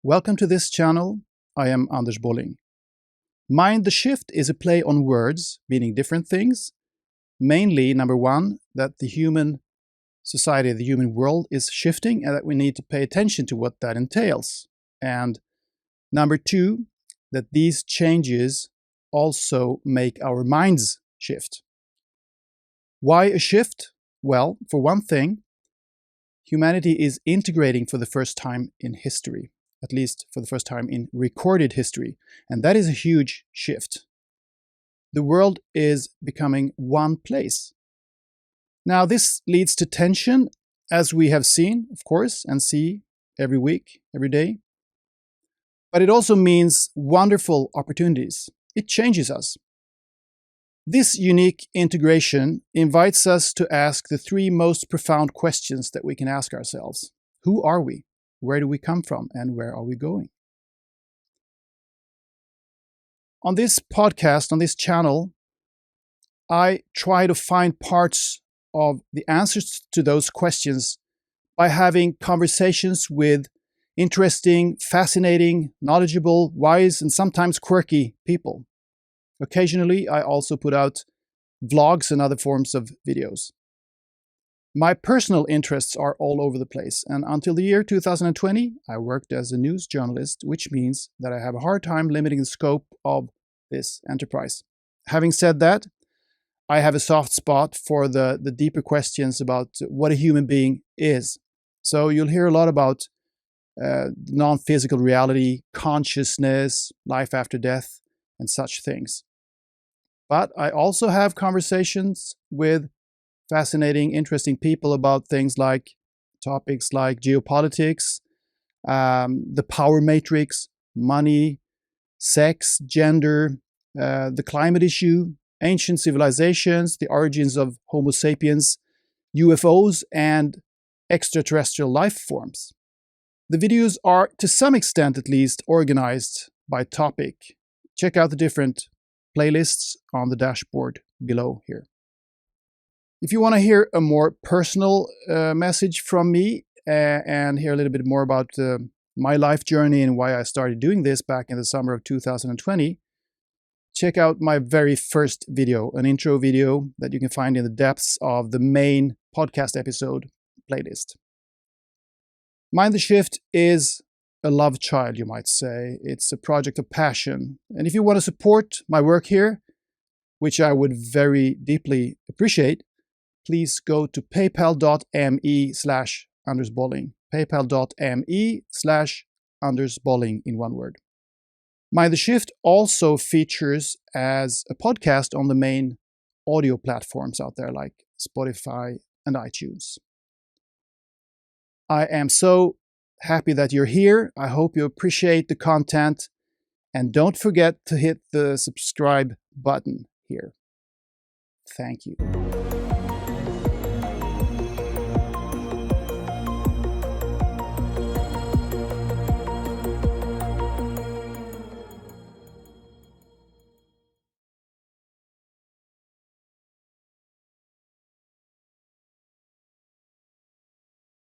Welcome to this channel. I am Anders Bolling. Mind the Shift is a play on words, meaning different things. Mainly, number one, that the human society, the human world is shifting and that we need to pay attention to what that entails. And number two, that these changes also make our minds shift. Why a shift? Well, for one thing, humanity is integrating for the first time in history. At least for the first time in recorded history. And that is a huge shift. The world is becoming one place. Now, this leads to tension, as we have seen, of course, and see every week, every day. But it also means wonderful opportunities. It changes us. This unique integration invites us to ask the three most profound questions that we can ask ourselves. Who are we? Where do we come from and where are we going? On this podcast, on this channel, I try to find parts of the answers to those questions by having conversations with interesting, fascinating, knowledgeable, wise, and sometimes quirky people. Occasionally, I also put out vlogs and other forms of videos. My personal interests are all over the place, and until the year 2020, I worked as a news journalist, which means that I have a hard time limiting the scope of this enterprise. Having said that, I have a soft spot for the deeper questions about what a human being is. So you'll hear a lot about non-physical reality, consciousness, life after death, and such things. But I also have conversations with fascinating, interesting people about things like topics like geopolitics, the power matrix, money, sex, gender, the climate issue, ancient civilizations, the origins of Homo sapiens, UFOs, and extraterrestrial life forms. The videos are, to some extent at least, organized by topic. Check out the different playlists on the dashboard below here. If you want to hear a more personal message from me and hear a little bit more about my life journey and why I started doing this back in the summer of 2020, check out my very first video, an intro video that you can find in the depths of the main podcast episode playlist. Mind the Shift is a love child, you might say. It's a project of passion. And if you want to support my work here, which I would very deeply appreciate, please go to paypal.me/AndersBolling. paypal.me/AndersBolling in one word. Mind the Shift also features as a podcast on the main audio platforms out there like Spotify and iTunes. I am so happy that you're here. I hope you appreciate the content. And don't forget to hit the subscribe button here. Thank you.